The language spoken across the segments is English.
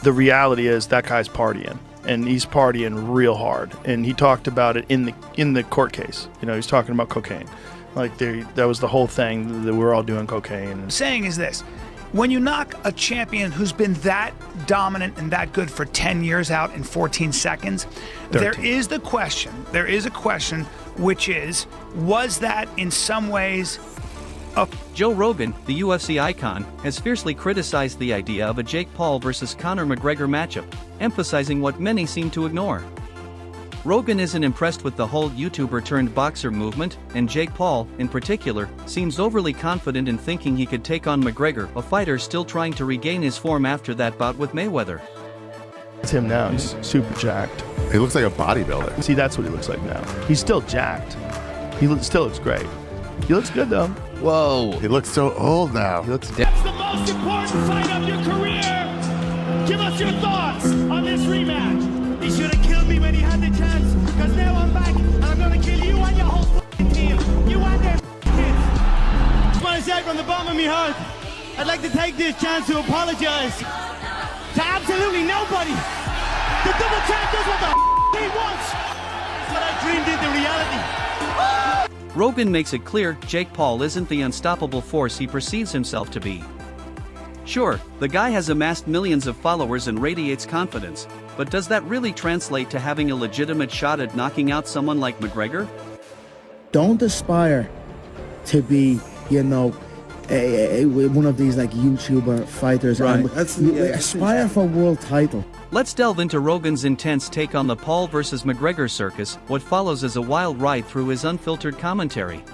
The reality is that guy's partying, and he's partying real hard. And he talked about it in the court case. You know, he's talking about cocaine. Like that was the whole thing, that we're all doing cocaine. And saying is this: when you knock a champion who's been that dominant and that good for 10 years out in 14 seconds, 13. there is a question, which is, was that in some ways Joe Rogan, the UFC icon, has fiercely criticized the idea of a Jake Paul versus Conor McGregor matchup, emphasizing what many seem to ignore. Rogan isn't impressed with the whole YouTuber-turned-boxer movement, and Jake Paul, in particular, seems overly confident in thinking he could take on McGregor, a fighter still trying to regain his form after that bout with Mayweather. It's him now. He's super jacked. He looks like a bodybuilder. See, that's what he looks like now. He's still jacked. Still looks great. He looks good, though. Whoa. He looks so old now. He looks That's the most important fight of your career. Give us your thoughts on this rematch. He should have killed me when he had the chance, because now I'm back and I'm going to kill you and your whole team. You and them kids. I just want to say from the bottom of my heart, I'd like to take this chance to apologize to absolutely nobody. The double champ does what the he wants. It's what I dreamed into reality. Rogan makes it clear Jake Paul isn't the unstoppable force he perceives himself to be. Sure, the guy has amassed millions of followers and radiates confidence, but does that really translate to having a legitimate shot at knocking out someone like McGregor? Don't aspire to be, you know, one of these like YouTuber fighters. Right. Aspire for world title. Let's delve into Rogan's intense take on the Paul vs. McGregor circus. What follows is a wild ride through his unfiltered commentary.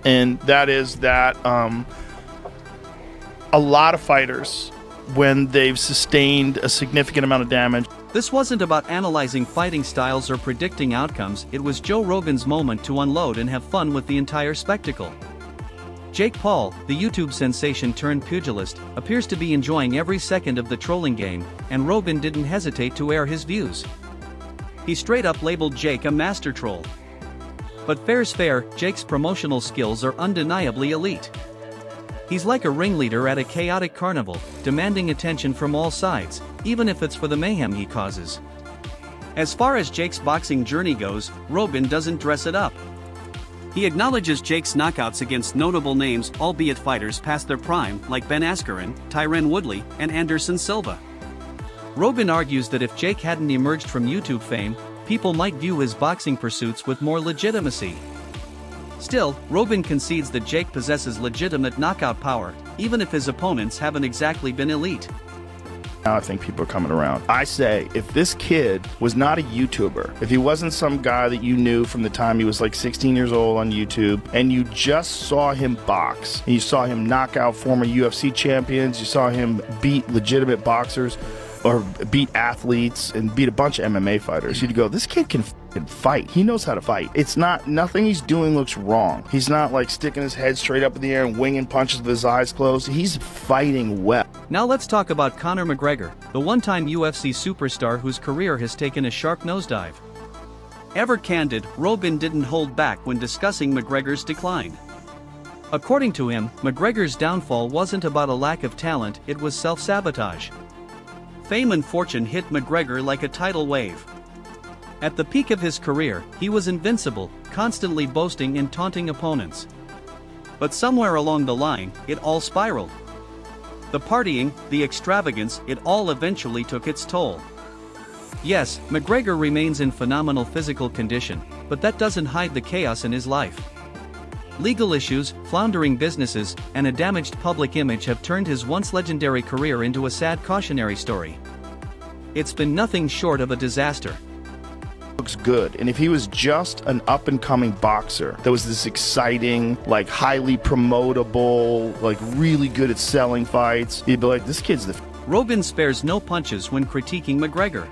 And that is that a lot of fighters, when they've sustained a significant amount of damage. This wasn't about analyzing fighting styles or predicting outcomes, it was Joe Rogan's moment to unload and have fun with the entire spectacle. Jake Paul, the YouTube sensation turned pugilist, appears to be enjoying every second of the trolling game, and Rogan didn't hesitate to air his views. He straight up labeled Jake a master troll. But fair's fair, Jake's promotional skills are undeniably elite. He's like a ringleader at a chaotic carnival, demanding attention from all sides, even if it's for the mayhem he causes. As far as Jake's boxing journey goes, Rogan doesn't dress it up. He acknowledges Jake's knockouts against notable names, albeit fighters past their prime, like Ben Askren, Tyron Woodley, and Anderson Silva. Rogan argues that if Jake hadn't emerged from YouTube fame, people might view his boxing pursuits with more legitimacy. Still, Rogan concedes that Jake possesses legitimate knockout power, even if his opponents haven't exactly been elite. Now I think people are coming around. I say, if this kid was not a YouTuber, if he wasn't some guy that you knew from the time he was like 16 years old on YouTube, and you just saw him box, and you saw him knock out former UFC champions, you saw him beat legitimate boxers, or beat athletes, and beat a bunch of MMA fighters, you'd go, this kid can fight. He knows how to fight. It's not, nothing he's doing looks wrong. He's not like sticking his head straight up in the air and winging punches with his eyes closed. He's fighting well. Now let's talk about Conor McGregor, the one-time UFC superstar whose career has taken a sharp nosedive. Ever candid, Rogan didn't hold back when discussing McGregor's decline. According to him, McGregor's downfall wasn't about a lack of talent, it was self-sabotage. Fame and fortune hit McGregor like a tidal wave. At the peak of his career, he was invincible, constantly boasting and taunting opponents. But somewhere along the line, it all spiraled. The partying, the extravagance, it all eventually took its toll. Yes, McGregor remains in phenomenal physical condition, but that doesn't hide the chaos in his life. Legal issues, floundering businesses, and a damaged public image have turned his once legendary career into a sad cautionary story. It's been nothing short of a disaster. Looks good, and if he was just an up-and-coming boxer that was this exciting, like highly promotable, like really good at selling fights, you'd be like, this kid's the Rogan spares no punches when critiquing McGregor.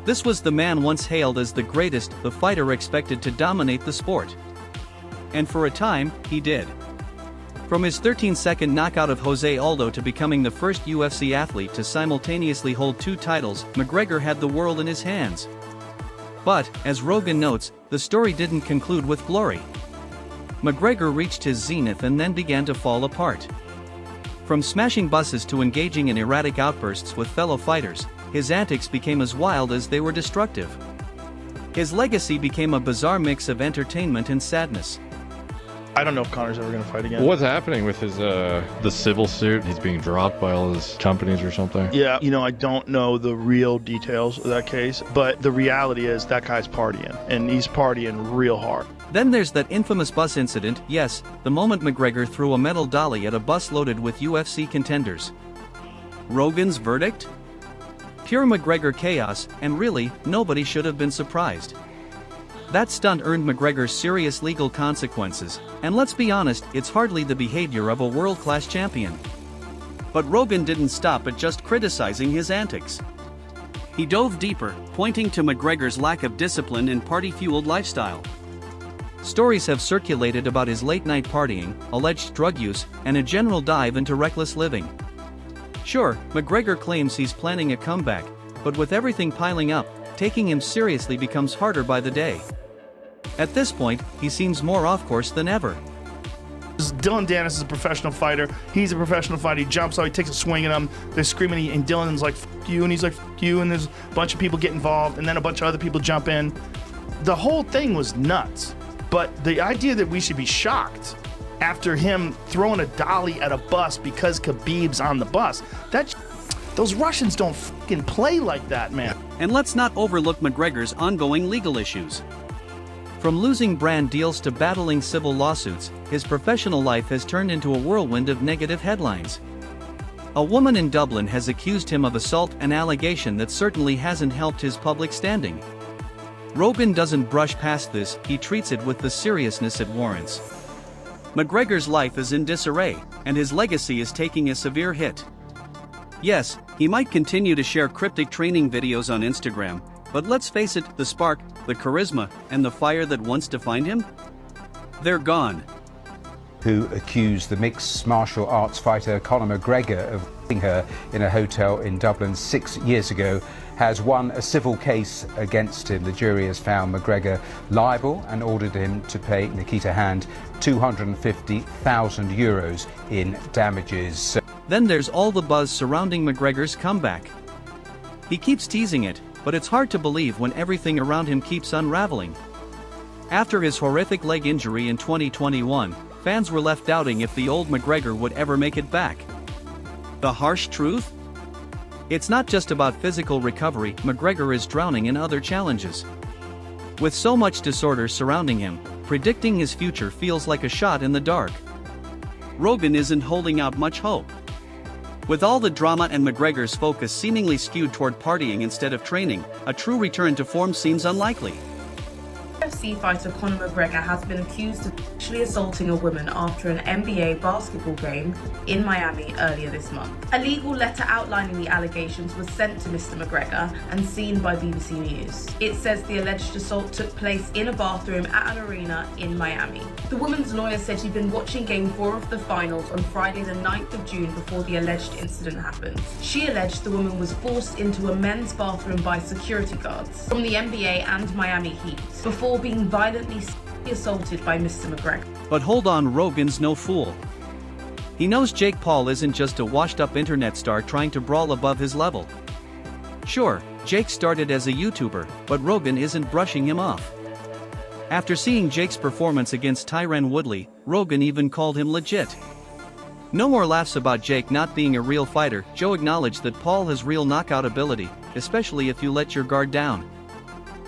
This was the man once hailed as the greatest, the fighter expected to dominate the sport. And for a time, he did. From his 13-second knockout of Jose Aldo to becoming the first UFC athlete to simultaneously hold 2 titles, McGregor had the world in his hands. But, as Rogan notes, the story didn't conclude with glory. McGregor reached his zenith and then began to fall apart. From smashing buses to engaging in erratic outbursts with fellow fighters, his antics became as wild as they were destructive. His legacy became a bizarre mix of entertainment and sadness. I don't know if Conor's ever going to fight again. What's happening with his the civil suit? He's being dropped by all his companies or something. Yeah, I don't know the real details of that case, but the reality is that guy's partying, and he's partying real hard. Then there's that infamous bus incident, yes, the moment McGregor threw a metal dolly at a bus loaded with UFC contenders. Rogan's verdict? Pure McGregor chaos, and really, nobody should have been surprised. That stunt earned McGregor serious legal consequences, and let's be honest, it's hardly the behavior of a world-class champion. But Rogan didn't stop at just criticizing his antics. He dove deeper, pointing to McGregor's lack of discipline and party-fueled lifestyle. Stories have circulated about his late-night partying, alleged drug use, and a general dive into reckless living. Sure, McGregor claims he's planning a comeback, but with everything piling up, taking him seriously becomes harder by the day. At this point, he seems more off-course than ever. Dylan Dennis is a professional fighter. He's a professional fighter. He jumps out, he takes a swing at him. They're screaming, and Dylan's like, "F you," and he's like, "F you," and there's a bunch of people get involved, and then a bunch of other people jump in. The whole thing was nuts. But the idea that we should be shocked after him throwing a dolly at a bus because Khabib's on the bus, those Russians don't fucking play like that, man. And let's not overlook McGregor's ongoing legal issues. From losing brand deals to battling civil lawsuits, his professional life has turned into a whirlwind of negative headlines. A woman in Dublin has accused him of assault, an allegation that certainly hasn't helped his public standing. Rogan doesn't brush past this, he treats it with the seriousness it warrants. McGregor's life is in disarray, and his legacy is taking a severe hit. Yes, he might continue to share cryptic training videos on Instagram, but let's face it, the spark, the charisma, and the fire that once defined him? They're gone. Who accused the mixed martial arts fighter Conor McGregor of hitting her in a hotel in Dublin 6 years ago, has won a civil case against him. The jury has found McGregor liable and ordered him to pay Nikita Hand €250,000 in damages. Then there's all the buzz surrounding McGregor's comeback. He keeps teasing it, but it's hard to believe when everything around him keeps unraveling. After his horrific leg injury in 2021, fans were left doubting if the old McGregor would ever make it back. The harsh truth? It's not just about physical recovery, McGregor is drowning in other challenges. With so much disorder surrounding him, predicting his future feels like a shot in the dark. Rogan isn't holding out much hope. With all the drama and McGregor's focus seemingly skewed toward partying instead of training, a true return to form seems unlikely. UFC fighter Conor McGregor has been accused of sexually assaulting a woman after an NBA basketball game in Miami earlier this month. A legal letter outlining the allegations was sent to Mr. McGregor and seen by BBC News. It says the alleged assault took place in a bathroom at an arena in Miami. The woman's lawyer said she'd been watching Game 4 of the finals on Friday the 9th of June before the alleged incident happened. She alleged the woman was forced into a men's bathroom by security guards from the NBA and Miami Heat before being violently assaulted by Mr. McGregor. But hold on, Rogan's no fool. He knows Jake Paul isn't just a washed-up internet star trying to brawl above his level. Sure, Jake started as a YouTuber, but Rogan isn't brushing him off. After seeing Jake's performance against Tyron Woodley, Rogan even called him legit. No more laughs about Jake not being a real fighter. Joe acknowledged that Paul has real knockout ability, especially if you let your guard down.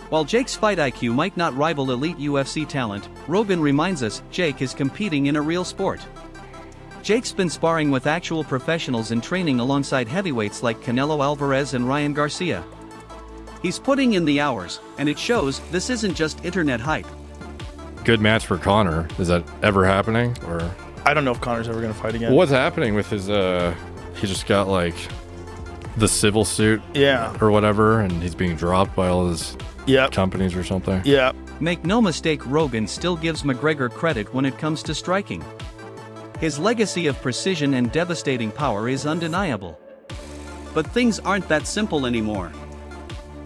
While Jake's fight IQ might not rival elite UFC talent, Rogan reminds us Jake is competing in a real sport. Jake's been sparring with actual professionals and training alongside heavyweights like Canelo Alvarez and Ryan Garcia. He's putting in the hours, and it shows. This isn't just internet hype. Good match for Conor. Is that ever happening? Or I don't know if Conor's ever going to fight again. what's happening with his he just got like the civil suit or whatever, and he's being dropped by all his companies or something. Make no mistake, Rogan still gives McGregor credit when it comes to striking. His legacy of precision and devastating power is undeniable. But things aren't that simple anymore.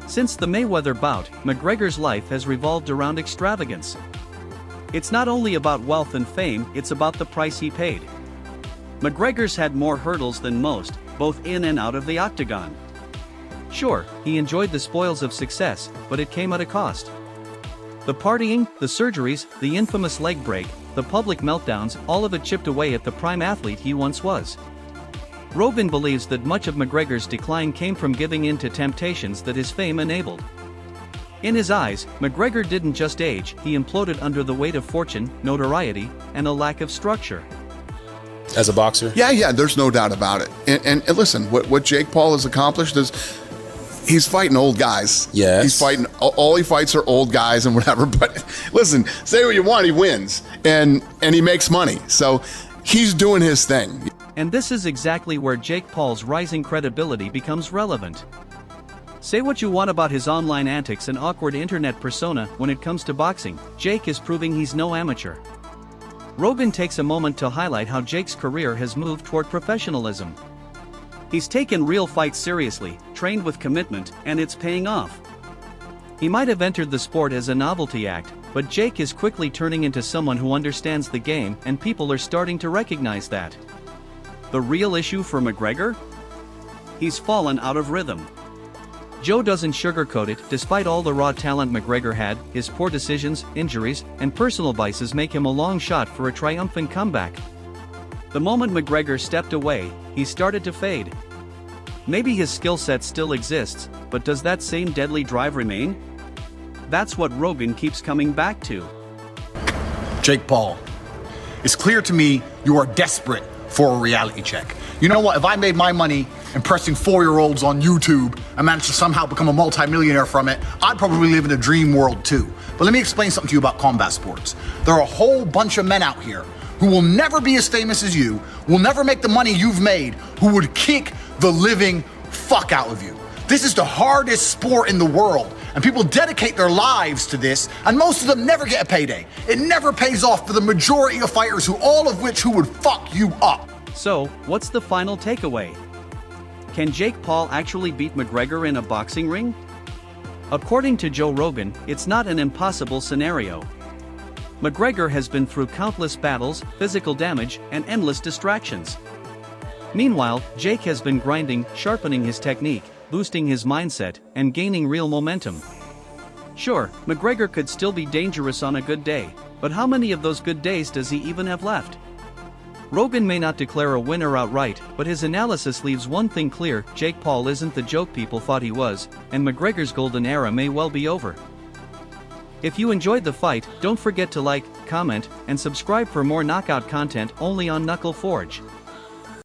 Since the Mayweather bout, McGregor's life has revolved around extravagance. It's not only about wealth and fame, it's about the price he paid. McGregor's had more hurdles than most, both in and out of the octagon. Sure, he enjoyed the spoils of success, but it came at a cost. The partying, the surgeries, the infamous leg break, the public meltdowns, all of it chipped away at the prime athlete he once was. Rogan believes that much of McGregor's decline came from giving in to temptations that his fame enabled. In his eyes, McGregor didn't just age, he imploded under the weight of fortune, notoriety, and a lack of structure. As a boxer? Yeah, there's no doubt about it. And listen, what Jake Paul has accomplished is he's fighting old guys. Yes. He's fighting, all he fights are old guys and whatever. But listen, say what you want, he wins. And he makes money. So he's doing his thing. And this is exactly where Jake Paul's rising credibility becomes relevant. Say what you want about his online antics and awkward internet persona, when it comes to boxing, Jake is proving he's no amateur. Rogan takes a moment to highlight how Jake's career has moved toward professionalism. He's taken real fights seriously, trained with commitment, and it's paying off. He might have entered the sport as a novelty act, but Jake is quickly turning into someone who understands the game, and people are starting to recognize that. The real issue for McGregor? He's fallen out of rhythm. Joe doesn't sugarcoat it. Despite all the raw talent McGregor had, his poor decisions, injuries, and personal vices make him a long shot for a triumphant comeback. The moment McGregor stepped away, he started to fade. Maybe his skill set still exists, but does that same deadly drive remain? That's what Rogan keeps coming back to. Jake Paul, it's clear to me you are desperate for a reality check. You know what? If I made my money impressing 4-year-olds on YouTube and managed to somehow become a multimillionaire from it, I'd probably live in a dream world too. But let me explain something to you about combat sports. There are a whole bunch of men out here who will never be as famous as you, will never make the money you've made, who would kick the living fuck out of you. This is the hardest sport in the world, and people dedicate their lives to this, and most of them never get a payday. It never pays off for the majority of fighters, all of which would fuck you up. So, what's the final takeaway? Can Jake Paul actually beat McGregor in a boxing ring? According to Joe Rogan, it's not an impossible scenario. McGregor has been through countless battles, physical damage, and endless distractions. Meanwhile, Jake has been grinding, sharpening his technique, boosting his mindset, and gaining real momentum. Sure, McGregor could still be dangerous on a good day, but how many of those good days does he even have left? Rogan may not declare a winner outright, but his analysis leaves one thing clear: Jake Paul isn't the joke people thought he was, and McGregor's golden era may well be over. If you enjoyed the fight, don't forget to like, comment, and subscribe for more knockout content only on Knuckle Forge.